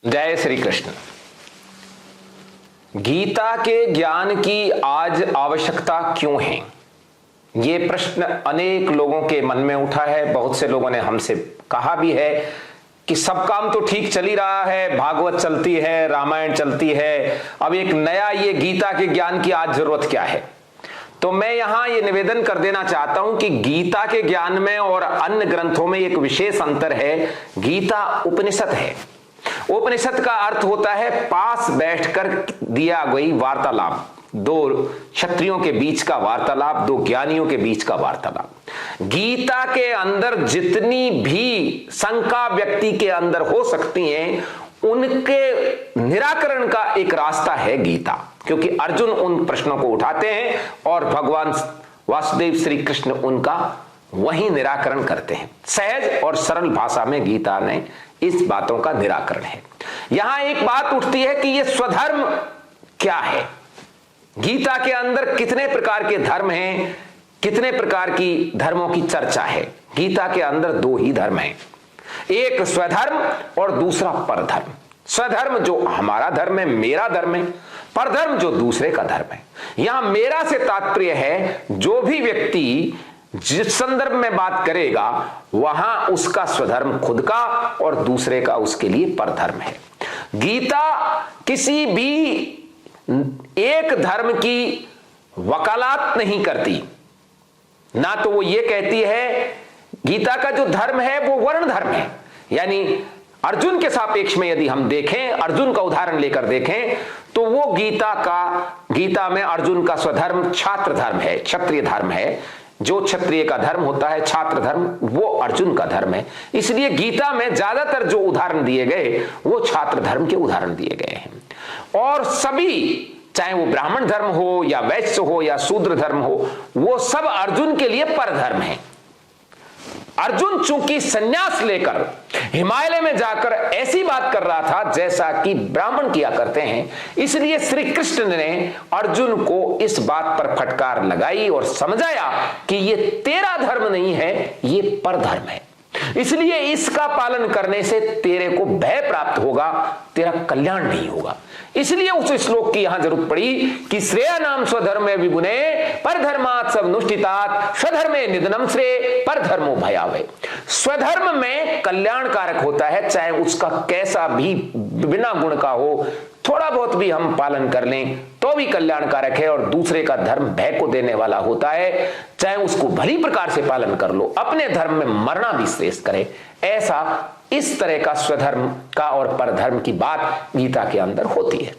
जय श्री कृष्ण। गीता के ज्ञान की आज आवश्यकता क्यों है, ये प्रश्न अनेक लोगों के मन में उठा है। बहुत से लोगों ने हमसे कहा भी है कि सब काम तो ठीक चल ही रहा है, भागवत चलती है, रामायण चलती है, अब एक नया ये गीता के ज्ञान की आज जरूरत क्या है। तो मैं यहां ये निवेदन कर देना चाहता हूं कि गीता के ज्ञान में और अन्य ग्रंथों में एक विशेष अंतर है। गीता उपनिषद है। उपनिषद का अर्थ होता है पास बैठकर दिया गई वार्तालाप, दो क्षत्रियों के बीच का वार्तालाप, दो ज्ञानियों के बीच का वार्तालाप। गीता के अंदर जितनी भी शंका व्यक्ति के अंदर हो सकती हैं, उनके निराकरण का एक रास्ता है गीता, क्योंकि अर्जुन उन प्रश्नों को उठाते हैं और भगवान वासुदेव श्री कृष्ण उनका वही निराकरण करते हैं। सहज और सरल भाषा में गीता ने इस बातों का निराकरण है। यहां एक बात उठती है कि यह स्वधर्म क्या है। गीता के अंदर कितने प्रकार के धर्म हैं, कितने प्रकार की धर्मों की चर्चा है। गीता के अंदर दो ही धर्म हैं, एक स्वधर्म और दूसरा परधर्म। स्वधर्म जो हमारा धर्म है, मेरा धर्म है, परधर्म जो दूसरे का धर्म है। यहां मेरा से तात्पर्य है जो भी व्यक्ति जिस संदर्भ में बात करेगा वहां उसका स्वधर्म खुद का और दूसरे का उसके लिए परधर्म है। गीता किसी भी एक धर्म की वकालत नहीं करती, ना तो वो ये कहती है। गीता का जो धर्म है वो वर्ण धर्म है, यानी अर्जुन के सापेक्ष में यदि हम देखें, अर्जुन का उदाहरण लेकर देखें तो वो गीता में अर्जुन का स्वधर्म छात्र धर्म है, क्षत्रिय धर्म है। जो क्षत्रिय का धर्म होता है छात्र धर्म, वो अर्जुन का धर्म है। इसलिए गीता में ज्यादातर जो उदाहरण दिए गए वो छात्र धर्म के उदाहरण दिए गए हैं। और सभी, चाहे वो ब्राह्मण धर्म हो या वैश्य हो या शूद्र धर्म हो, वो सब अर्जुन के लिए परधर्म है। अर्जुन चूंकि संन्यास लेकर हिमालय में जाकर ऐसी बात कर रहा था जैसा कि ब्राह्मण किया करते हैं, इसलिए श्री कृष्ण ने अर्जुन को इस बात पर फटकार लगाई और समझाया कि ये तेरा धर्म नहीं है, ये परधर्म है। इसलिए इसका पालन करने से तेरे को भय प्राप्त होगा, तेरा कल्याण नहीं होगा। इसलिए उस श्लोक की यहां जरूरत पड़ी कि श्रेया नाम स्वधर्मे विगुणे परधर्मात् स्वनुष्ठितात् स्वधर्मे निधनम श्रेय परधर्मो भयावह। स्वधर्म में कल्याणकारक होता है, चाहे उसका कैसा भी बिना गुण का हो, थोड़ा बहुत भी हम पालन कर लें तो भी कल्याणकारक है। और दूसरे का धर्म भय को देने वाला होता है, चाहे उसको भली प्रकार से पालन कर लो, अपने धर्म में मरना भी श्रेष्ठ करे। ऐसा इस तरह का स्वधर्म का और परधर्म की बात गीता के अंदर होती है।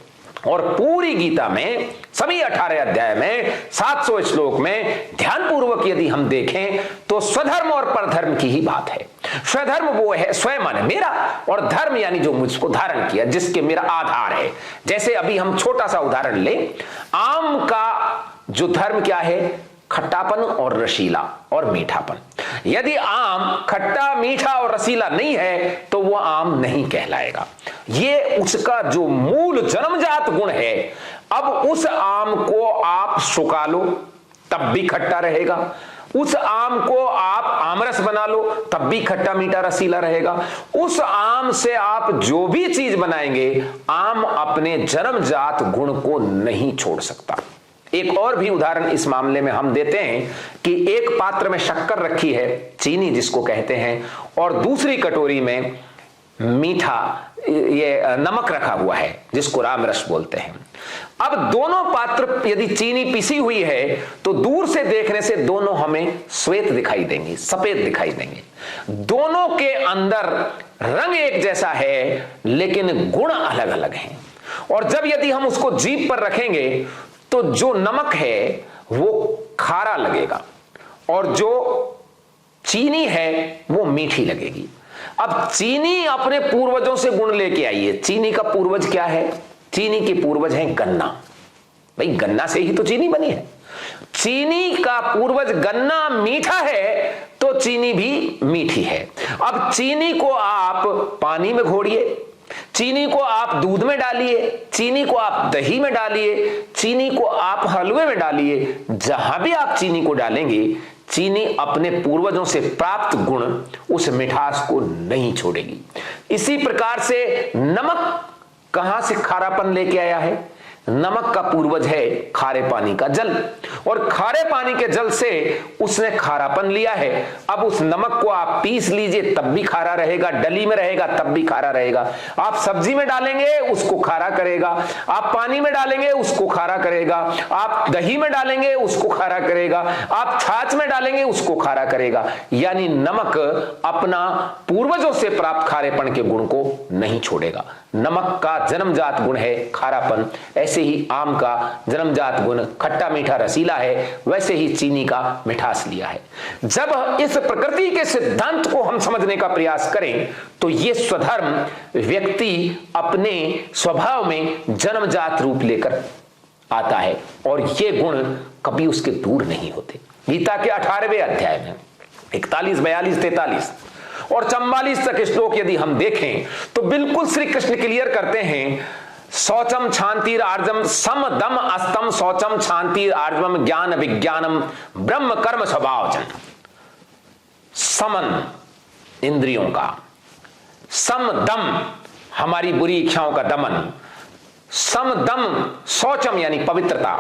और पूरी गीता में सभी 18 अध्याय में 700 श्लोक में ध्यानपूर्वक यदि हम देखें तो स्वधर्म और परधर्म की ही बात है। स्वधर्म वो है स्वयं माने मेरा, और धर्म यानी जो मुझको धारण किया, जिसके मेरा आधार है। जैसे अभी हम छोटा सा उदाहरण लें, आम का जो धर्म क्या है, खट्टापन और रसीला और मीठापन। यदि आम खट्टा मीठा और रसीला नहीं है तो वो आम नहीं कहलाएगा। ये उसका जो मूल जन्मजात गुण है। अब उस आम को आप सुखा लो तब भी खट्टा रहेगा, उस आम को आप आमरस बना लो तब भी खट्टा मीठा रसीला रहेगा। उस आम से आप जो भी चीज बनाएंगे, आम अपने जन्मजात गुण को नहीं छोड़ सकता। एक और भी उदाहरण इस मामले में हम देते हैं कि एक पात्र में शक्कर रखी है, चीनी जिसको कहते हैं, और दूसरी कटोरी में मीठा ये नमक रखा हुआ है जिसको रामरस बोलते हैं। अब दोनों पात्र यदि चीनी पिसी हुई है तो दूर से देखने से दोनों हमें श्वेत दिखाई देंगी, सफेद दिखाई देंगे। दोनों के अंदर रंग एक जैसा है लेकिन गुण अलग अलग हैं। और जब यदि हम उसको जीभ पर रखेंगे तो जो नमक है वो खारा लगेगा और जो चीनी है वो मीठी लगेगी। अब चीनी अपने पूर्वजों से गुण लेके आई है। चीनी का पूर्वज क्या है? चीनी के पूर्वज है गन्ना। भाई गन्ना से ही तो चीनी बनी है। चीनी का पूर्वज गन्ना मीठा है तो चीनी भी मीठी है। अब चीनी को आप पानी में घोड़िए, चीनी को आप दूध में डालिए, चीनी को आप दही में डालिए, चीनी को आप हलवे में डालिए, जहां भी आप चीनी को डालेंगे चीनी अपने पूर्वजों से प्राप्त गुण उस मिठास को नहीं छोड़ेगी। इसी प्रकार से नमक कहां से खारापन लेके आया है? नमक का पूर्वज है खारे पानी का जल, और खारे पानी के जल से उसने खारापन लिया है। अब उस नमक को आप पीस लीजिए तब भी खारा रहेगा, डली में रहेगा तब भी खारा रहेगा, आप सब्जी में डालेंगे उसको खारा करेगा, आप पानी में डालेंगे उसको खारा करेगा, आप दही में डालेंगे उसको खारा करेगा, आप छाछ में डालेंगे उसको खारा करेगा। यानी नमक अपना पूर्वजों से प्राप्त खारेपन के गुण को नहीं छोड़ेगा। नमक का जन्मजात गुण है खारापन, ऐसे ही आम का जन्मजात गुण खट्टा मीठा रसीला है, वैसे ही चीनी का मिठास लिया है। जब इस प्रकृति के सिद्धांत को हम समझने का प्रयास करें तो ये स्वधर्म व्यक्ति अपने स्वभाव में जन्मजात रूप लेकर आता है, और ये गुण कभी उसके दूर नहीं होते। गीता के 18वें अध्याय में 41, 42, 43 और 44 तक श्लोक यदि हम देखें तो बिल्कुल श्री कृष्ण क्लियर करते हैं, शौचम क्षांतिर आर्जम सम दम अस्तम शौचम क्षांतिर आर्जम ज्ञान विज्ञानम ब्रह्म कर्म स्वभावजन। समन इंद्रियों का, सम दम हमारी बुरी इच्छाओं का दमन, सम दम शौचम यानी पवित्रता,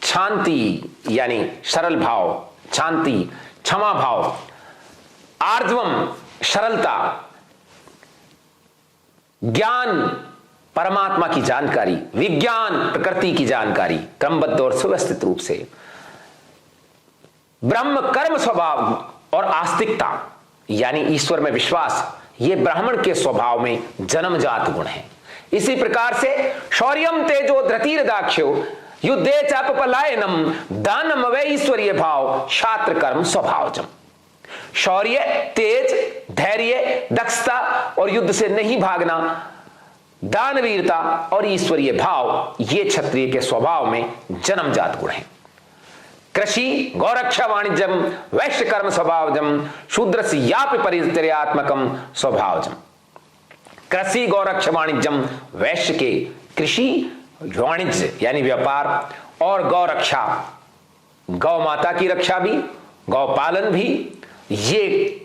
शांति यानी सरल भाव, शांति क्षमा भाव, आर्जवम सरलता, ज्ञान परमात्मा की जानकारी, विज्ञान प्रकृति की जानकारी क्रमबद्ध और सुव्यवस्थित रूप से, ब्रह्म कर्म स्वभाव और आस्तिकता यानी ईश्वर में विश्वास, ये ब्राह्मण के स्वभाव में जन्मजात गुण है। इसी प्रकार से शौर्यम तेजो धृतिर दाक्ष्यो युद्धे चापलायनम दानम व ईश्वरीय भाव छात्र कर्म स्वभावजम। शौर्य, तेज, धैर्य, दक्षता और युद्ध से नहीं भागना, दानवीरता और ईश्वरीय भाव, ये क्षत्रिय के स्वभाव में जन्मजात गुण हैं। कृषि गौरक्षा वाणिज्यम वैश्य कर्म स्वभावजम शूद्रस्य यापि परिचर्यात्मकम स्वभावजम। कृषि गौरक्षा वाणिज्यम, वैश्य के कृषि वाणिज्य यानी व्यापार, और गौरक्षा गौ माता की रक्षा भी, गौपालन भी, ये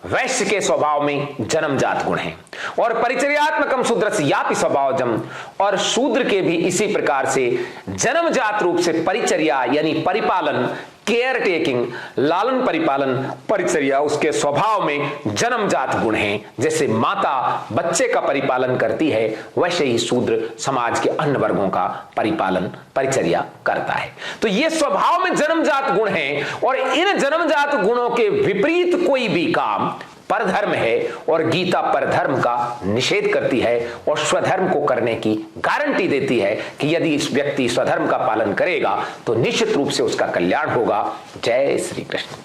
वैश्य के स्वभाव में जन्मजात गुण हैं। और परिचर्यात्मकम शूद्रस्य यापि स्वभावजम, और शूद्र के भी इसी प्रकार से जन्मजात रूप से परिचर्या यानी परिपालन, केयर टेकिंग, लालन परिपालन, परिचर्या उसके स्वभाव में जन्मजात गुण हैं। जैसे माता बच्चे का परिपालन करती है, वैसे ही शूद्र समाज के अन्य वर्गों का परिपालन परिचर्या करता है। तो ये स्वभाव में जन्मजात गुण हैं, और इन जन्मजात गुणों के विपरीत कोई भी काम परधर्म है, और गीता परधर्म का निषेध करती है और स्वधर्म को करने की गारंटी देती है कि यदि इस व्यक्ति स्वधर्म का पालन करेगा तो निश्चित रूप से उसका कल्याण होगा। जय श्री कृष्ण।